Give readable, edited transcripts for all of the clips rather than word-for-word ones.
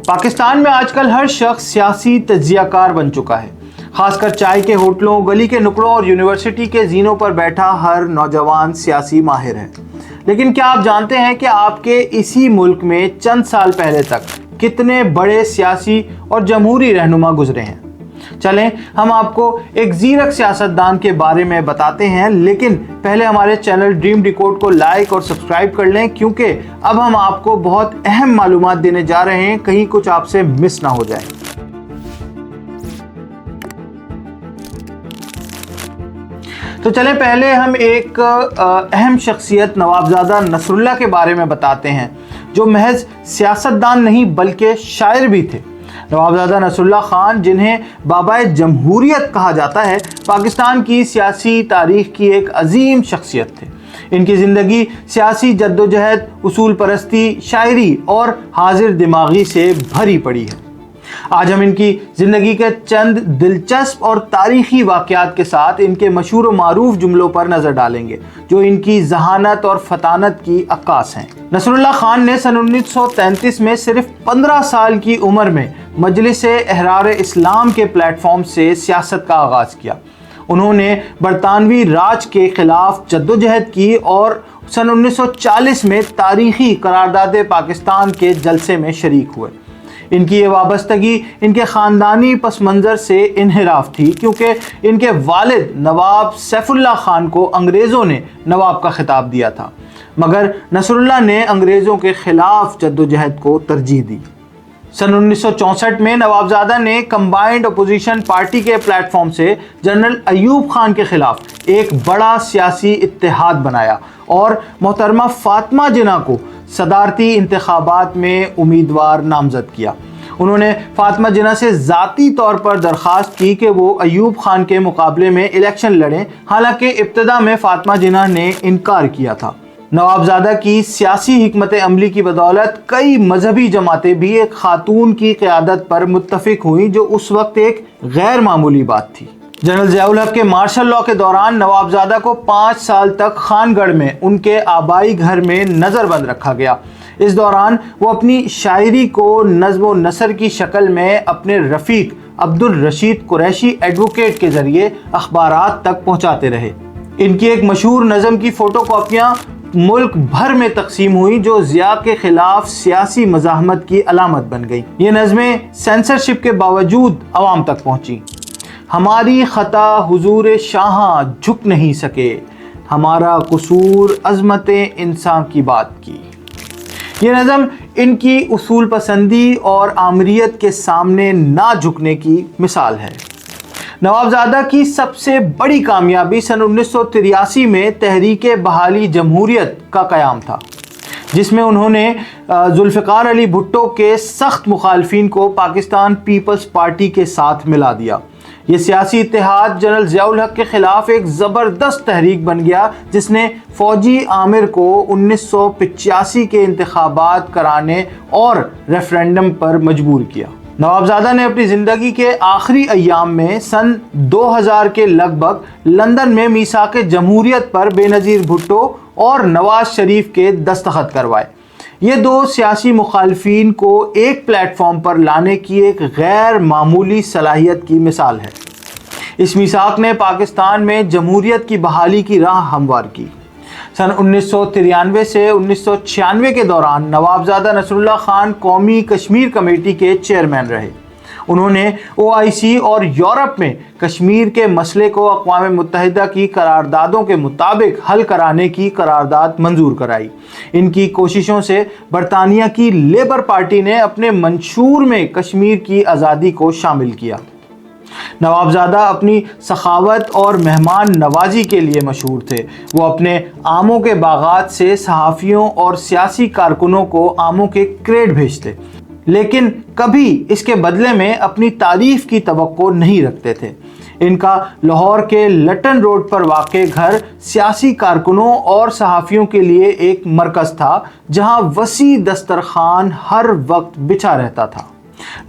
पाकिस्तान में आजकल हर शख्स सियासी तज्जियाकार बन चुका है। खासकर चाय के होटलों, गली के नुक्कड़ों और यूनिवर्सिटी के जीनों पर बैठा हर नौजवान सियासी माहिर है। लेकिन क्या आप जानते हैं कि आपके इसी मुल्क में चंद साल पहले तक कितने बड़े सियासी और जमहूरी रहनुमा गुजरे हैं? चलें हम आपको एक ज़ीरक सियासतदान के बारे में बताते हैं, लेकिन पहले हमारे चैनल ड्रीम डिकोड को लाइक और सब्सक्राइब कर लें, क्योंकि अब हम आपको बहुत अहम मालूमात देने जा रहे हैं, कहीं कुछ आपसे मिस ना हो जाए। तो चलें पहले हम एक अहम शख्सियत नवाबजादा नसरुल्लाह के बारे में बताते हैं, जो महज सियासतदान नहीं बल्कि शायर भी थे। नवाबजादा नसरुल्लाह खान, जिन्हें बाबाए जमहूरियत कहा जाता है, पाकिस्तान की सियासी तारीख की एक अजीम शख्सियत थे। इनकी ज़िंदगी सियासी जद्दोजहद, उसूल परस्ती, शायरी और हाजिर दिमागी से भरी पड़ी है। आज हम इनकी ज़िंदगी के चंद दिलचस्प और तारीख़ी वाक़यात के साथ इनके मशहूर व मारूफ जुमलों पर नज़र डालेंगे, जो इनकी ज़हानत और फतानत की अक्कास हैं। नसरुल्लाह खान ने सन 1933 में सिर्फ 15 साल की उम्र में मजलिस-ए-एहरार इस्लाम के प्लेटफॉर्म से सियासत का आगाज़ किया। उन्होंने बरतानवी राज के ख़िलाफ़ जद्दोजहद की और सन 1940 में तारीख़ी करारदाद पाकिस्तान के जलसे में शरीक हुए। इनकी ये वाबस्तगी इनके ख़ानदानी पस मंज़र से इन्हिराफ थी, क्योंकि इनके वालिद नवाब सैफुल्लाह खान को अंग्रेज़ों ने नवाब का खिताब दिया था, मगर नसरुल्लाह ने अंग्रेज़ों के ख़िलाफ़ जद्दोजहद को तरजीह दी। सन 1964 में नवाबजादा ने कंबाइंड अपोजिशन पार्टी के प्लेटफॉर्म से जनरल अयूब खान के ख़िलाफ़ एक बड़ा सियासी इत्तेहाद बनाया और मोहतरमा फ़ातिमा जिन्ना को सदारती इंतखाबात में उम्मीदवार नामज़द किया। उन्होंने फ़ातिमा जिन्ना से ज़ाती तौर पर दरख्वास्त की कि वो अयूब खान के मुकाबले में इलेक्शन लड़ें, हालांकि इब्तिदा में फ़ातिमा जिन्ना ने इनकार किया था। नवाबजादा की सियासी हिकमत अमली की बदौलत कई मजहबी जमातें भी एक खातून की क़यादत पर मुत्तफ़िक हुई, जो उस वक्त एक गैर मामूली बात थी। जनरल ज़ियाउल हक के मार्शल लॉ के दौरान नवाबजादा को 5 साल तक खानगढ़ में उनके आबाई घर में नज़रबंद रखा गया। इस दौरान वो अपनी शायरी को नज़्म व नसर की शक्ल में अपने रफ़ीक अब्दुल रशीद कुरैशी एडवोकेट के ज़रिए अखबारात तक पहुँचाते रहे। इनकी एक मशहूर नज़म की फ़ोटो कॉपियाँ मुल्क भर में तकसीम हुई, जो ज़िया के ख़िलाफ़ सियासी मज़ाहमत की अलामत बन गई। ये नज़में सेंसरशिप के बावजूद अवाम तक पहुँची। हमारी ख़ता हुजूर शाह झुक नहीं सके, हमारा कसूर अज़मत इंसान की बात की। ये नज़म इनकी उसूल पसंदी और आमरीत के सामने ना झुकने की मिसाल है। नवाबजादा की सबसे बड़ी कामयाबी सन 1983 में तहरीक बहाली जमहूरियत का क़याम था, जिसमें उन्होंने जुल्फ़िकार अली भुट्टो के सख्त मुखालफिन को पाकिस्तान पीपल्स पार्टी के साथ मिला दिया। ये सियासी इत्तेहाद जनरल ज़ियाउल हक के ख़िलाफ़ एक ज़बरदस्त तहरीक बन गया, जिसने फ़ौजी आमिर को 1985 के इंतखाबात कराने और रेफरेंडम पर मजबूर किया। नवाबजादा ने अपनी ज़िंदगी के आखिरी अय्याम में सन 2000 के लगभग लंदन में मीसाक़े जमहूरियत पर बेनज़ीर भुट्टो और नवाज शरीफ के दस्तखत करवाए। ये दो सियासी मुखालफिन को एक प्लेटफॉर्म पर लाने की एक गैर मामूली सलाहियत की मिसाल है। इस मीसाक ने पाकिस्तान में जमहूरियत की बहाली की राह हमवार की। सन 1993 से 1996 के दौरान नवाबजादा नसरुल्लाह खान कौमी कश्मीर कमेटी के चेयरमैन रहे। उन्होंने OIC और यूरोप में कश्मीर के मसले को अक़वाम मुत्तहिदा की करारदादों के मुताबिक हल कराने की करारदाद मंजूर कराई। इनकी कोशिशों से बरतानिया की लेबर पार्टी ने अपने मंशूर में कश्मीर की आज़ादी को शामिल किया। नवाबजादा अपनी सखावत और मेहमान नवाजी के लिए मशहूर थे। वो अपने आमों के बागात से सहाफ़ियों और सियासी कारकुनों को आमों के क्रेट भेजते, लेकिन कभी इसके बदले में अपनी तारीफ़ की तवक्को नहीं रखते थे। इनका लाहौर के लटन रोड पर वाक़े घर सियासी कारकुनों और सहाफ़ियों के लिए एक मरकज़ था, जहां वसी दस्तरखान हर वक्त बिछा रहता था।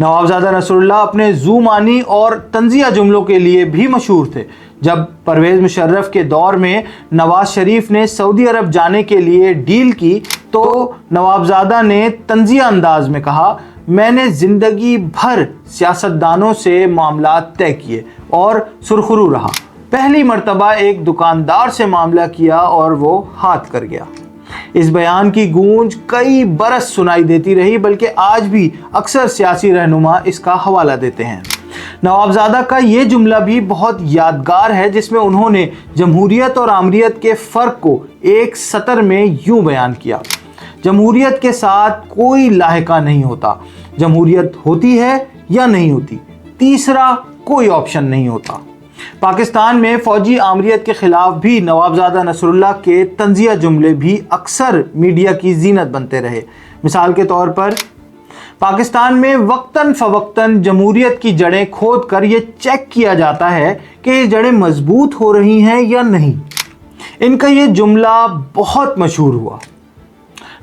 नवाबजादा नसरुल्लाह अपने ज़ूमानी और तंज़िया जुमलों के लिए भी मशहूर थे। जब परवेज़ मुशर्रफ के दौर में नवाज शरीफ ने सऊदी अरब जाने के लिए डील की, तो नवाबजादा ने तंज़िया अंदाज में कहा, मैंने ज़िंदगी भर सियासतदानों से मामलात तय किए और सुरखरू रहा। पहली मर्तबा एक दुकानदार से मामला किया और वो हाथ कर गया। इस बयान की गूंज कई बरस सुनाई देती रही, बल्कि आज भी अक्सर सियासी रहनुमा इसका हवाला देते हैं। नवाबजादा का ये जुमला भी बहुत यादगार है, जिसमें उन्होंने जमहूरियत और आमरीत के फ़र्क को एक सतर में यूं बयान किया: जमहूरियत के साथ कोई लाहिका नहीं होता, जमहूरियत होती है या नहीं होती, तीसरा कोई ऑप्शन नहीं होता। पाकिस्तान में फ़ौजी आमरीत के ख़िलाफ़ भी नवाबजादा नसरुल्लाह के तंज़िया जुमले भी अक्सर मीडिया की ज़ीनत बनते रहे। मिसाल के तौर पर पाकिस्तान में वक्तन फ़वक्तन जमहूरियत की जड़ें खोद कर ये चेक किया जाता है कि ये जड़ें मजबूत हो रही हैं या नहीं। इनका ये जुमला बहुत मशहूर हुआ।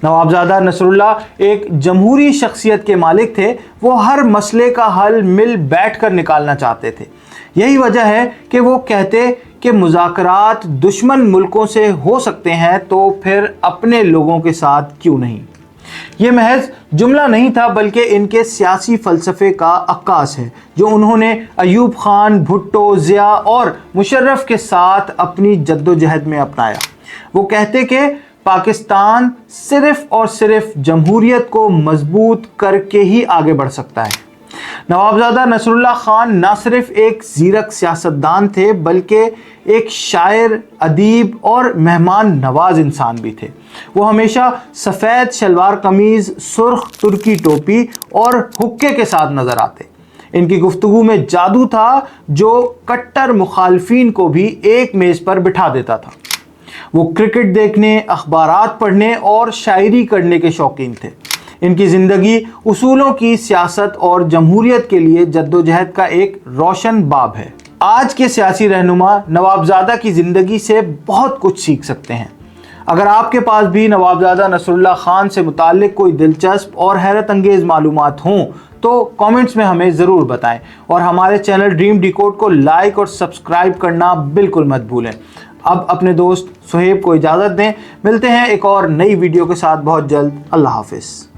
नवाबजादा नसरुल्लाह एक जमहूरी शख्सियत के मालिक थे। वो हर मसले का हल मिल बैठ कर निकालना चाहते थे। यही वजह है कि वो कहते कि मुज़ाकरात दुश्मन मुल्कों से हो सकते हैं, तो फिर अपने लोगों के साथ क्यों नहीं। ये महज जुमला नहीं था, बल्कि इनके सियासी फ़लसफ़े का अक्कास है, जो उन्होंने अयूब खान, भुट्टो, ज़िया और मुशर्रफ के साथ अपनी जद्दोजहद में अपनाया। वो कहते कि पाकिस्तान सिर्फ़ और सिर्फ जमहूरियत को मजबूत करके ही आगे बढ़ सकता है। नवाबजादा नसरुल्लाह खान ना सिर्फ एक ज़ीरक सियासतदान थे, बल्कि एक शायर, अदीब और मेहमान नवाज इंसान भी थे। वो हमेशा सफ़ेद शलवार कमीज़, सुर्ख तुर्की टोपी और हुक्के के साथ नज़र आते। इनकी गुफ्तगू में जादू था, जो कट्टर मुखालफीन को भी एक मेज़ पर बिठा देता था। वो क्रिकेट देखने, अखबारात पढ़ने और शायरी करने के शौकीन थे। इनकी ज़िंदगी उसूलों की सियासत और जमहूरियत के लिए जद्दोजहद का एक रोशन बाब है। आज के सियासी रहनुमा नवाबजादा की ज़िंदगी से बहुत कुछ सीख सकते हैं। अगर आपके पास भी नवाबजादा नसरुल्लाह खान से मुताल्लिक़ कोई दिलचस्प और हैरत अंगेज़ मालूमात हों, तो कमेंट्स में हमें ज़रूर बताएं और हमारे चैनल ड्रीम डिकोड को लाइक और सब्सक्राइब करना बिल्कुल मत भूलें। अब अपने दोस्त सुहेब को इजाज़त दें। मिलते हैं एक और नई वीडियो के साथ बहुत जल्द। अल्लाह हाफ़िज़।